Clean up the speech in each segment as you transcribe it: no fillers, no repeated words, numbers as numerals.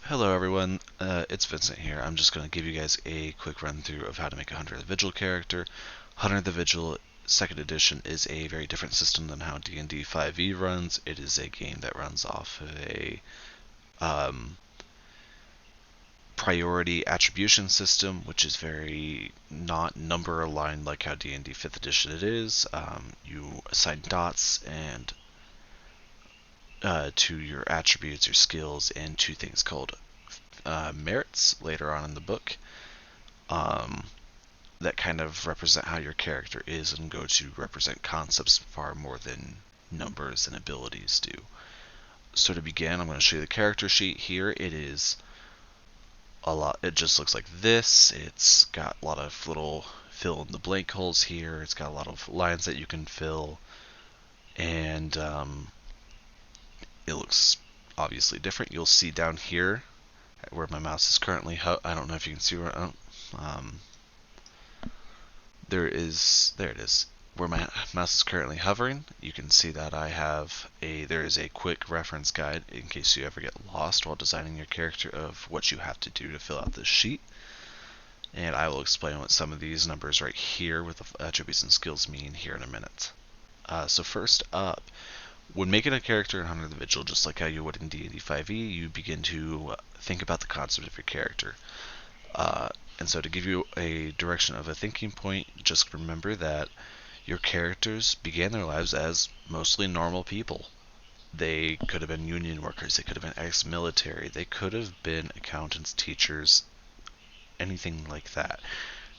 Hello everyone, it's Vincent here. I'm just going to give you guys a quick run through of how to make a Hunter the Vigil character. Hunter the Vigil 2nd edition is a very different system than how D&D 5e runs. It is a game that runs off of a priority attribution system, which is very not number aligned like how D&D 5th edition it is. You assign dots and to your attributes, your skills, and to things called merits later on in the book um, that kind of represent how your character is and go to represent concepts far more than numbers and abilities do. So to begin, I'm going to show you the character sheet here. It is a lot. It just looks like this. It's got a lot of little fill in the blank holes here. It's got a lot of lines that you can fill, and it looks obviously different. You'll see down here where my mouse is currently. I don't know if you can see where. There it is. Where my mouse is currently hovering, you can see that there is a quick reference guide in case you ever get lost while designing your character of what you have to do to fill out this sheet. And I will explain what some of these numbers right here with the attributes and skills mean here in a minute. So first up, when making a character in Hunter the Vigil, just like how you would in D&D 5e, you begin to think about the concept of your character. And so to give you a direction of a thinking point, just remember that your characters began their lives as mostly normal people. They could have been union workers, they could have been ex-military, they could have been accountants, teachers, anything like that.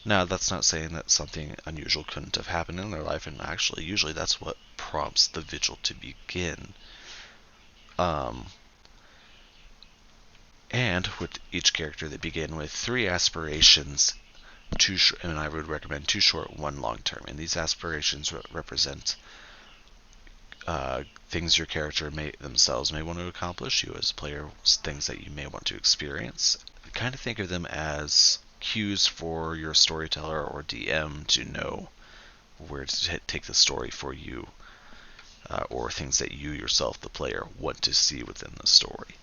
Now, that's not saying that something unusual couldn't have happened in their life, and actually, usually that's what prompts the vigil to begin. And with each character, they begin with 3 aspirations, and I would recommend 2 short, 1 long term. And these aspirations represent things your character themselves may want to accomplish, you as a player, things that you may want to experience. Kind of think of them as cues for your storyteller or DM to know where to take the story for you, or things that you yourself, the player, want to see within the story.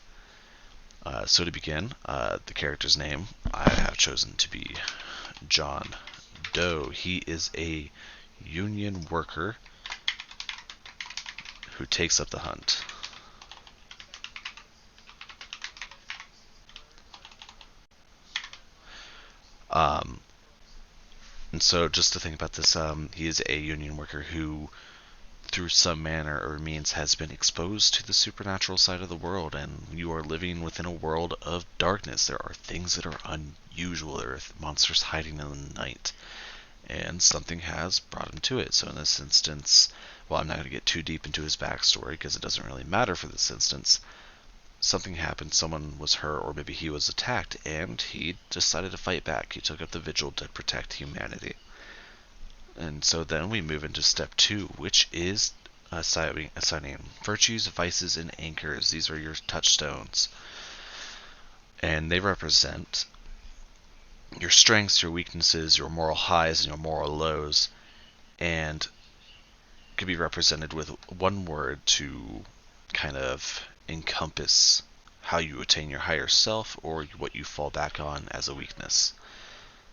So to begin, the character's name I have chosen to be John Doe. He is a union worker who takes up the hunt. And so just to think about this, he is a union worker who, through some manner or means, has been exposed to the supernatural side of the world, and you are living within a world of darkness. There are things that are unusual. There are monsters hiding in the night, and something has brought him to it. So in this instance, well, I'm not going to get too deep into his backstory because it doesn't really matter for this instance. Something happened, someone was hurt, or maybe he was attacked, and he decided to fight back. He took up the vigil to protect humanity. And so then we move into step 2, which is assigning virtues, vices, and anchors. These are your touchstones. And they represent your strengths, your weaknesses, your moral highs, and your moral lows. And could be represented with one word to kind of encompass how you attain your higher self or what you fall back on as a weakness,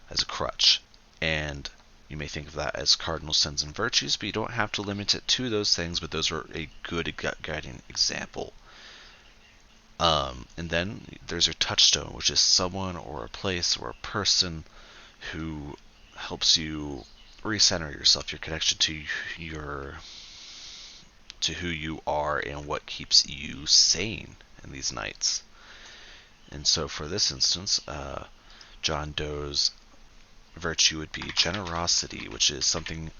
as a crutch. And you may think of that as cardinal sins and virtues, but you don't have to limit it to those things, but those are a good guiding example. And then there's your touchstone, which is someone or a place or a person who helps you recenter yourself, your connection to who you are and what keeps you sane in these nights. And so for this instance, John Doe's virtue would be generosity, which is something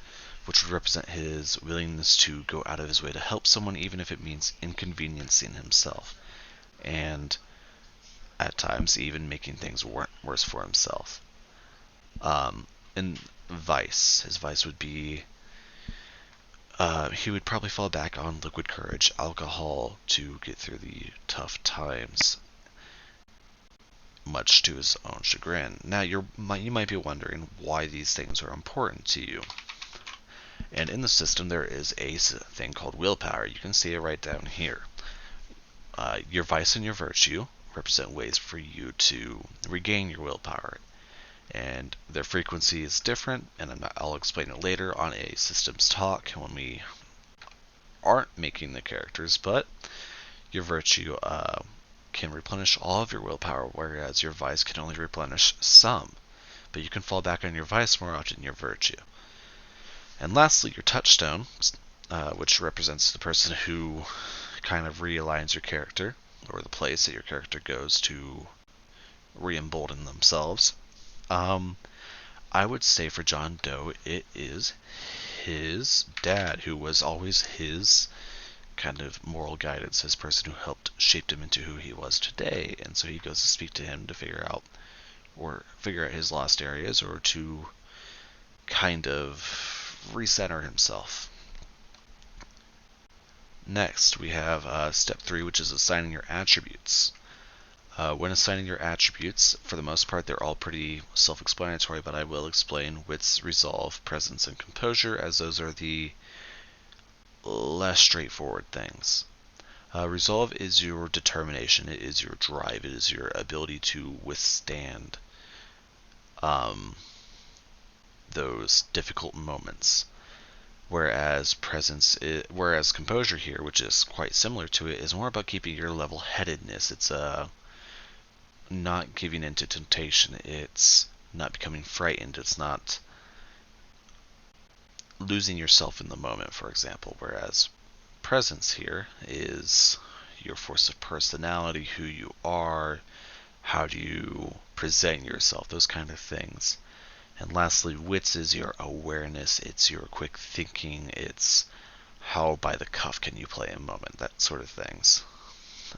which would represent his willingness to go out of his way to help someone, even if it means inconveniencing himself, and at times even making things worse for himself. And his vice would be he would probably fall back on liquid courage, alcohol, to get through the tough times, much to his own chagrin. Now, you might be wondering why these things are important to you. And in the system, there is a thing called willpower. You can see it right down here. Your vice and your virtue represent ways for you to regain your willpower. And their frequency is different, and I'll explain it later on a systems talk when we aren't making the characters, but your virtue can replenish all of your willpower, whereas your vice can only replenish some. But you can fall back on your vice more often than your virtue. And lastly, your touchstone, which represents the person who kind of realigns your character, or the place that your character goes to re-embolden themselves. I would say for John Doe, it is his dad, who was always his kind of moral guidance, his person who helped shape him into who he was today. And so he goes to speak to him to figure out his lost areas, or to kind of recenter himself. Next, we have step 3, which is assigning your attributes. When assigning your attributes, for the most part, they're all pretty self-explanatory, but I will explain wits, resolve, presence, and composure, as those are the less straightforward things. Resolve is your determination, it is your drive, it is your ability to withstand those difficult moments. Whereas composure here, which is quite similar to it, is more about keeping your level-headedness. It's not giving in to temptation. It's not becoming frightened. It's not losing yourself in the moment, for example. Whereas presence here is your force of personality, who you are, how do you present yourself, those kind of things. And lastly, wits is your awareness, it's your quick thinking, it's how by the cuff can you play a moment, that sort of things.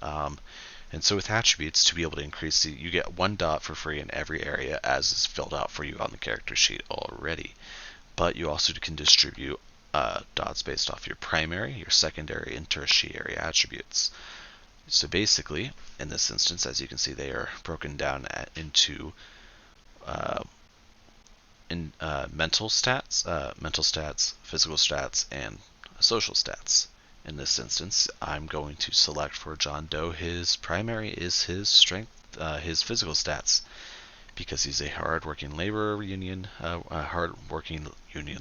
And so with attributes, to be able to increase you get 1 dot for free in every area, as is filled out for you on the character sheet already. But you also can distribute dots based off your primary, your secondary, and tertiary attributes. So basically, in this instance, as you can see, they are broken down into mental stats, physical stats, and social stats. In this instance, I'm going to select for John Doe, his primary is his strength, his physical stats, because he's a hard-working union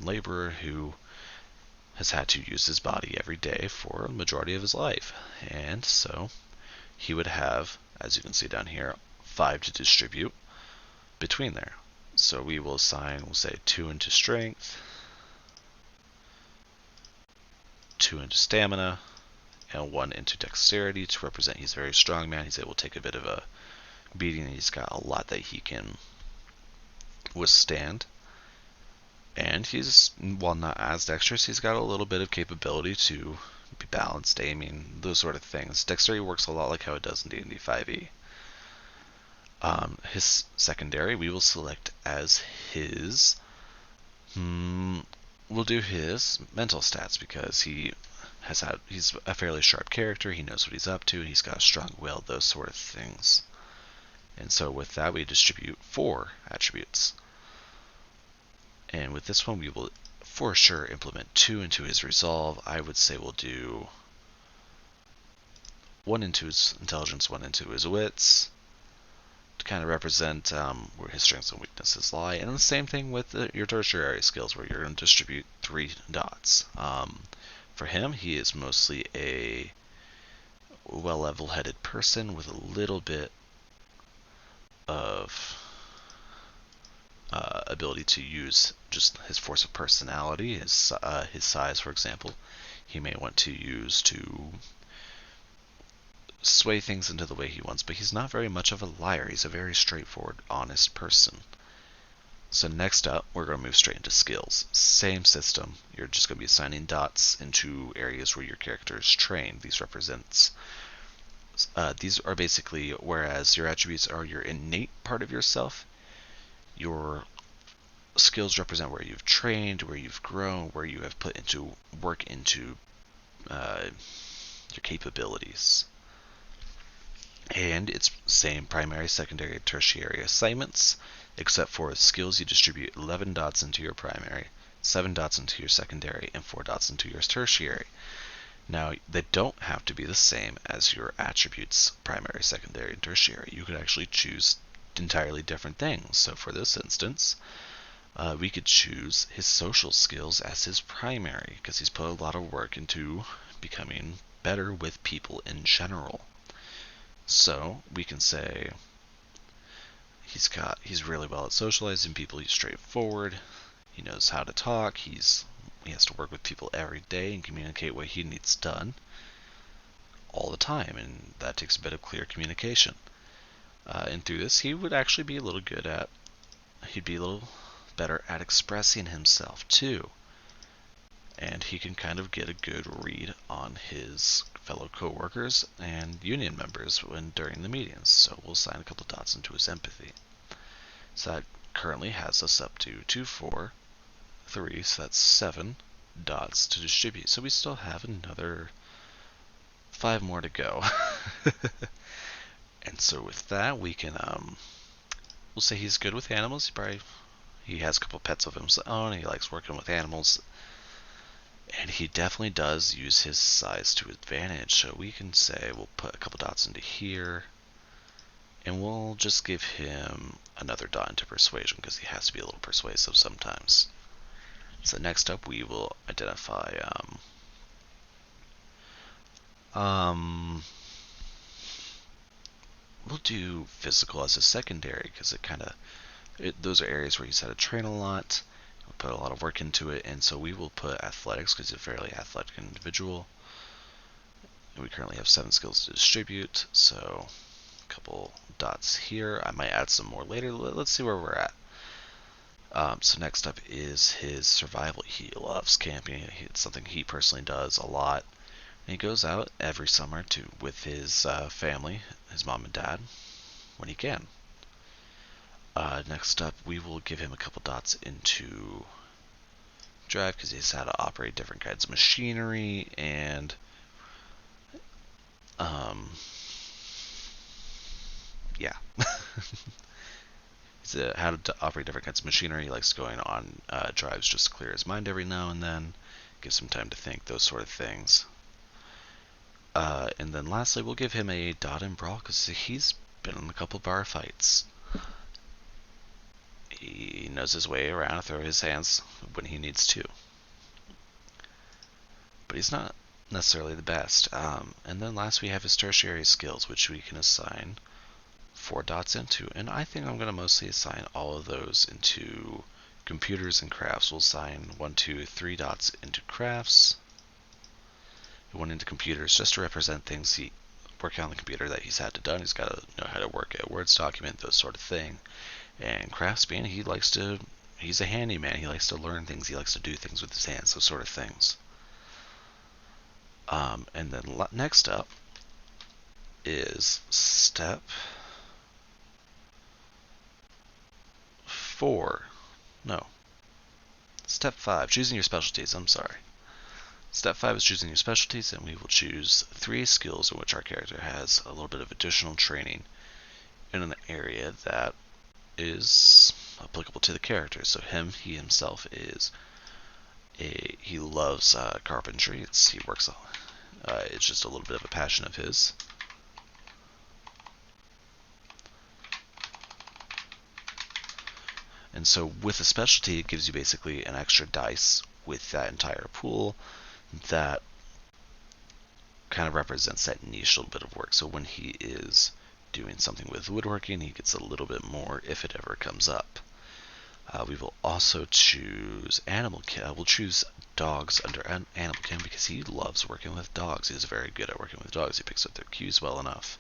laborer who has had to use his body every day for the majority of his life. And so he would have, as you can see down here, 5 to distribute between there. So we will assign, we'll say 2 into strength, 2 into stamina, and 1 into dexterity to represent he's a very strong man. He's able to take a bit of a beating. He's got a lot that he can withstand. And he's, while not as dexterous, he's got a little bit of capability to be balanced, aiming, those sort of things. Dexterity works a lot like how it does in D&D 5e. His secondary, we will select as his, we'll do his mental stats, because he's a fairly sharp character, he knows what he's up to, he's got a strong will, those sort of things. And so with that, we distribute 4 attributes. And with this one, we will for sure implement 2 into his resolve. I would say we'll do 1 into his intelligence, 1 into his wits, to kind of represent where his strengths and weaknesses lie. And the same thing with your tertiary skills, where you're going to distribute 3 dots. For him, he is mostly a well-level-headed person with a little bit of ability to use just his force of personality, his size, for example. He may want to use to sway things into the way he wants, but he's not very much of a liar. He's a very straightforward, honest person. So next up, we're going to move straight into skills. Same system. You're just going to be assigning dots into areas where your character is trained. These are basically, whereas your attributes are your innate part of yourself, your skills represent where you've trained, where you've grown, where you have put into work into your capabilities. And it's same primary, secondary, tertiary assignments, except for skills. You distribute 11 dots into your primary, 7 dots into your secondary, and 4 dots into your tertiary. Now, they don't have to be the same as your attributes, primary, secondary, and tertiary. You could actually choose entirely different things. So for this instance, we could choose his social skills as his primary, because he's put a lot of work into becoming better with people in general. So we can say he's really well at socializing people, he's straightforward, he knows how to talk, he has to work with people every day and communicate what he needs done all the time, and that takes a bit of clear communication. And through this, he would actually be a little he'd be a little better at expressing himself too. And he can kind of get a good read on his fellow coworkers and union members during the meetings. So we'll assign a couple dots into his empathy. So that currently has us up to 2, 4, 3, so that's 7 dots to distribute. So we still have another 5 more to go. And so with that, we can we'll say he's good with animals. He has a couple pets of his own. He likes working with animals. And he definitely does use his size to advantage. So we can say we'll put a couple dots into here. And we'll just give him another dot into persuasion because he has to be a little persuasive sometimes. So next up we will identify we'll do physical as a secondary because those are areas where he's had to train a lot. We'll put a lot of work into it, and so we will put athletics because he's a fairly athletic individual. And we currently have 7 skills to distribute, so a couple dots here. I might add some more later. Let's see where we're at. So next up is his survival. He loves camping. It's something he personally does a lot. And he goes out every summer with his family, his mom and dad, when he can. Next up, we will give him a couple dots into drive because he's had to operate different kinds of machinery and yeah. He's how to operate different kinds of machinery. He likes going on drives just to clear his mind every now and then, gives him time to think, those sort of things. And then lastly, we'll give him a dot in brawl because he's been in a couple bar fights. He knows his way around, throw his hands when he needs to. But he's not necessarily the best. And then last we have his tertiary skills, which we can assign 4 dots into. And I think I'm going to mostly assign all of those into computers and crafts. We'll assign 1, 2, 3 dots into crafts, 1 into computers, just to represent things working on the computer that he's had to done. He's got to know how to work a Words document, those sort of thing. And craftsman, he's a handyman. He likes to learn things. He likes to do things with his hands, those sort of things. And then next up is step 5, choosing your specialties. I'm sorry. Step 5 is choosing your specialties, and we will choose 3 skills in which our character has a little bit of additional training in an area that is applicable to the character. So he himself he loves carpentry. It's just a little bit of a passion of his. And so with a specialty, it gives you basically an extra dice with that entire pool that kind of represents that niche little bit of work. So when he is doing something with woodworking, he gets a little bit more if it ever comes up. We will also choose animal care. We'll choose dogs under animal care because he loves working with dogs. He's very good at working with dogs. He picks up their cues well enough.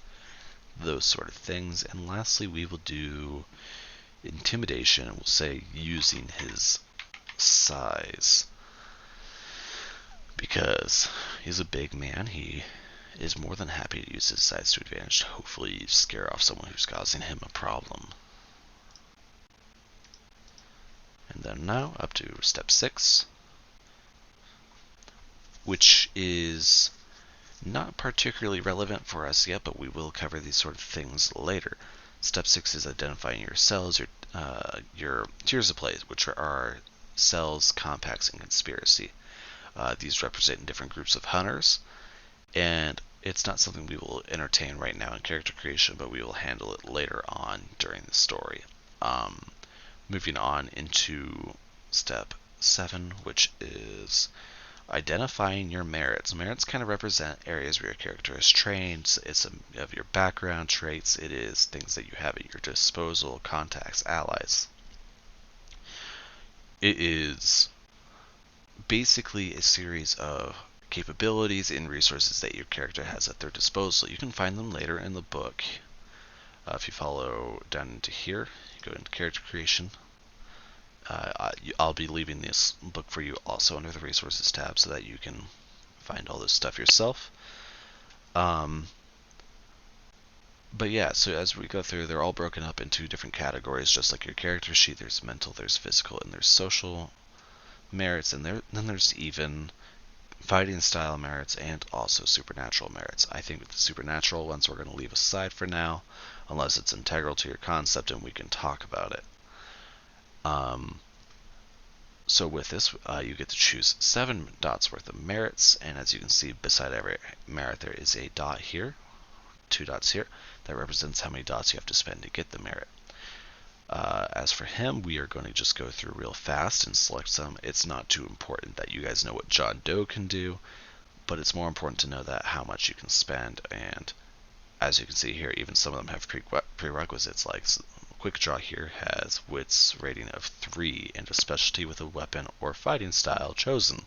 Those sort of things. And lastly, we will do intimidation. We'll say using his size because he's a big man. He is more than happy to use his size to advantage to hopefully scare off someone who's causing him a problem. And then now up to step 6, which is not particularly relevant for us yet, but we will cover these sort of things later. Step 6 is identifying your cells, your tiers of play, which are cells, compacts, and conspiracy. These represent different groups of hunters, and it's not something we will entertain right now in character creation, but we will handle it later on during the story. Moving on into step 7, which is identifying your merits. Merits kind of represent areas where your character is trained. It's of your background traits. It is things that you have at your disposal, contacts, allies. It is basically a series of capabilities and resources that your character has at their disposal. You can find them later in the book. If you follow down into here, you go into character creation. I'll be leaving this book for you also under the resources tab so that you can find all this stuff yourself. But yeah, so as we go through, they're all broken up into different categories, just like your character sheet. There's mental, there's physical, and there's social merits, and then there's even fighting style merits and also supernatural merits. I think the supernatural ones we're going to leave aside for now, unless it's integral to your concept and we can talk about it. So with this, you get to choose 7 dots worth of merits, and as you can see, beside every merit there is a dot here, 2 dots here, that represents how many dots you have to spend to get the merit. As for him, we are going to just go through real fast and select some. It's not too important that you guys know what John Doe can do, but it's more important to know that how much you can spend. And as you can see here, even some of them have prerequisites, like Quick Draw here has wits rating of 3 and a specialty with a weapon or fighting style chosen.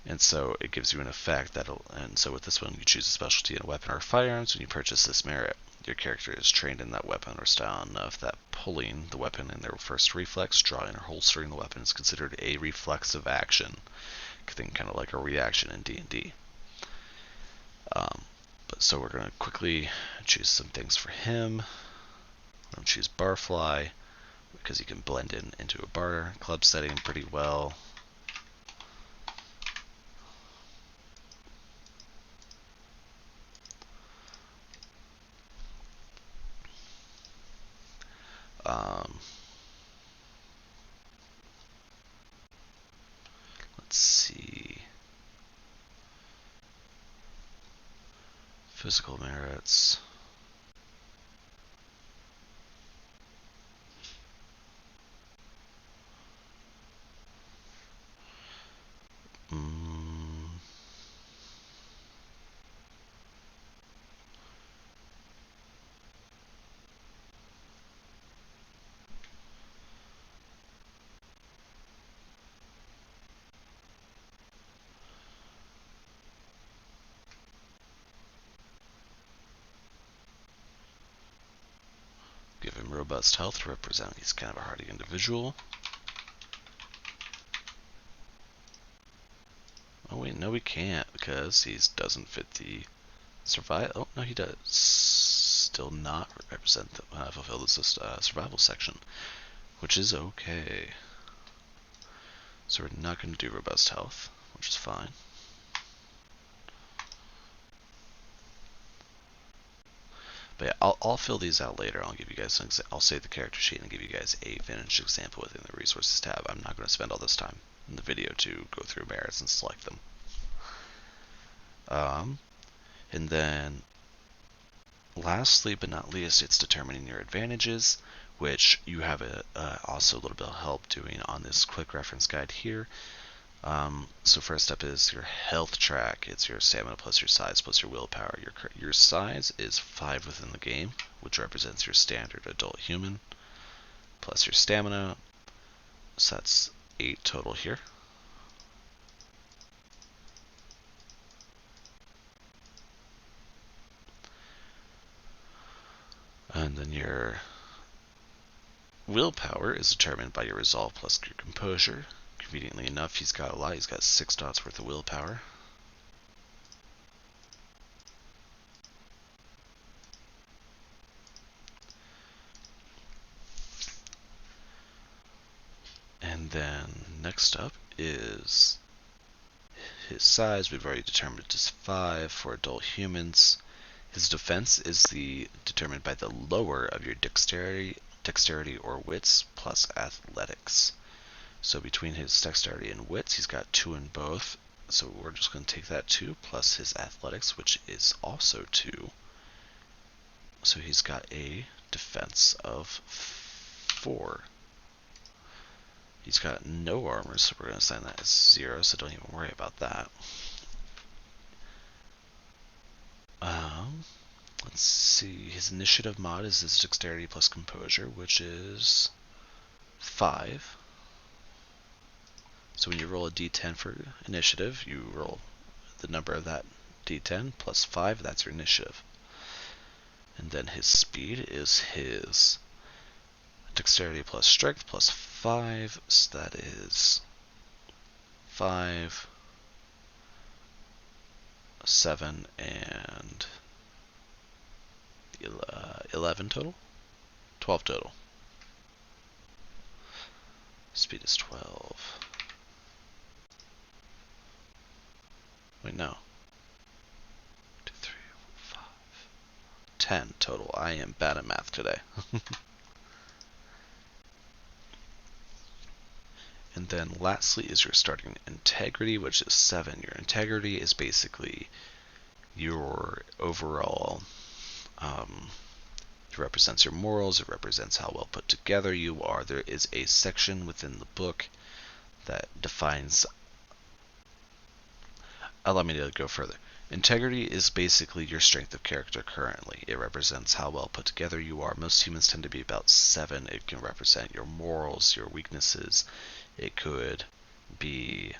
And so it gives you an effect and so with this one, you choose a specialty in a weapon or firearms when you purchase this merit. Your character is trained in that weapon or style enough that pulling the weapon in their first reflex, drawing or holstering the weapon is considered a reflexive action. Think kind of like a reaction in D&D. So we're going to quickly choose some things for him. I'm going to choose Barfly because he can blend into a bar club setting pretty well. Let's see. Physical merits. Give him robust health to represent he's kind of a hardy individual. Oh wait, no we can't because he doesn't fit the survival. Oh no, he does still not represent fulfill the survival section, which is okay. So we're not going to do robust health, which is fine. But yeah, I'll fill these out later. I'll give you guys I'll save the character sheet and give you guys a finished example within the resources tab. I'm not going to spend all this time in the video to go through merits and select them. And then lastly but not least, it's determining your advantages, which you have also a little bit of help doing on this quick reference guide here. So first up is your health track. It's your stamina plus your size plus your willpower. Your size is 5 within the game, which represents your standard adult human, plus your stamina, so that's 8 total here. And then your willpower is determined by your resolve plus your composure. Conveniently enough, he's got a lot. He's got 6 dots worth of willpower. And then next up is his size. We've already determined it is 5 for adult humans. His defense is determined by the lower of your dexterity or wits plus athletics. So between his dexterity and wits, he's got 2 in both. So we're just going to take that 2 plus his athletics, which is also 2. So he's got a defense of 4. He's got no armor, so we're going to assign that as 0, so don't even worry about that. Let's see. His initiative mod is his dexterity plus composure, which is 5. So when you roll a d10 for initiative, you roll the number of that d10 plus 5, that's your initiative. And then his speed is his dexterity plus strength plus 5, so that is 5, 7, and 11 total? 12 total. Speed is 12. Wait, no. 2, 3, 4, 5. 10 total. I am bad at math today. And then lastly is your starting integrity, which is 7. Your integrity is basically your overall, it represents your morals, it represents how well put together you are. There is a section within the book that defines, allow me to go further. Integrity is basically your strength of character currently. It represents how well put together you are. Most humans tend to be about 7. It can represent your morals, your weaknesses. It could be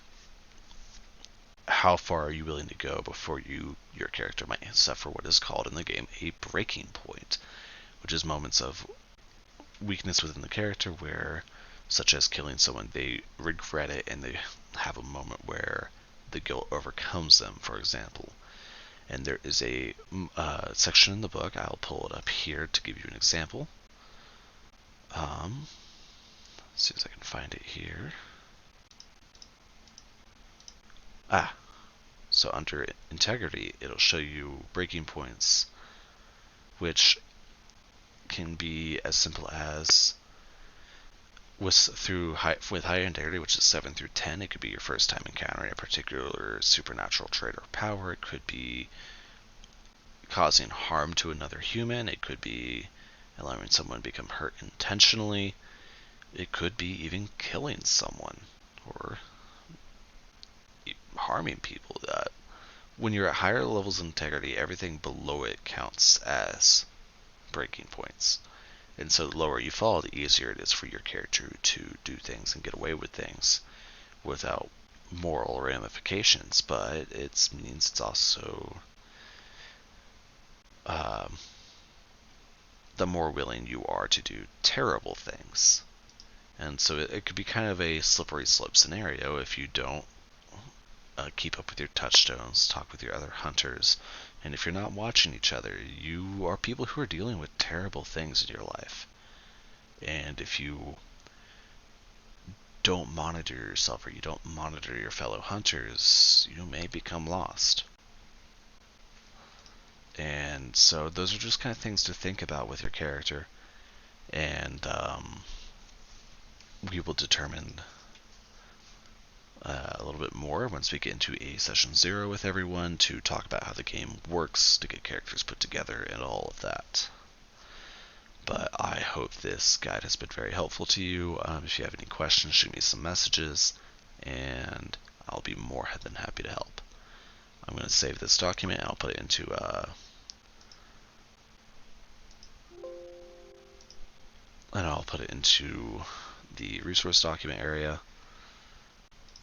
how far are you willing to go before your character might suffer what is called in the game a breaking point, which is moments of weakness within the character where, such as killing someone, they regret it and they have a moment where the guilt overcomes them, for example. And there is a section in the book, I'll pull it up here to give you an example. See if I can find it here. So under integrity, it'll show you breaking points, which can be as simple as with high integrity, which is 7 through 10. It could be your first time encountering a particular supernatural trait or power. It could be causing harm to another human. It could be allowing someone to become hurt intentionally. It could be even killing someone or harming people. When you're at higher levels of integrity, everything below it counts as breaking points. And so the lower you fall, the easier it is for your character to do things and get away with things without moral ramifications. But it means it's also the more willing you are to do terrible things. And so it could be kind of a slippery slope scenario if you don't keep up with your touchstones, talk with your other hunters, and if you're not watching each other, you are people who are dealing with terrible things in your life. And if you don't monitor yourself or you don't monitor your fellow hunters, you may become lost. And so those are just kind of things to think about with your character. And we will determine a little bit more once we get into a session 0 with everyone to talk about how the game works, to get characters put together, and all of that. But I hope this guide has been very helpful to you. If you have any questions, shoot me some messages, and I'll be more than happy to help. I'm going to save this document, and I'll put it into the resource document area,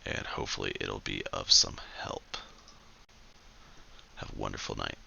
and hopefully it'll be of some help. Have a wonderful night.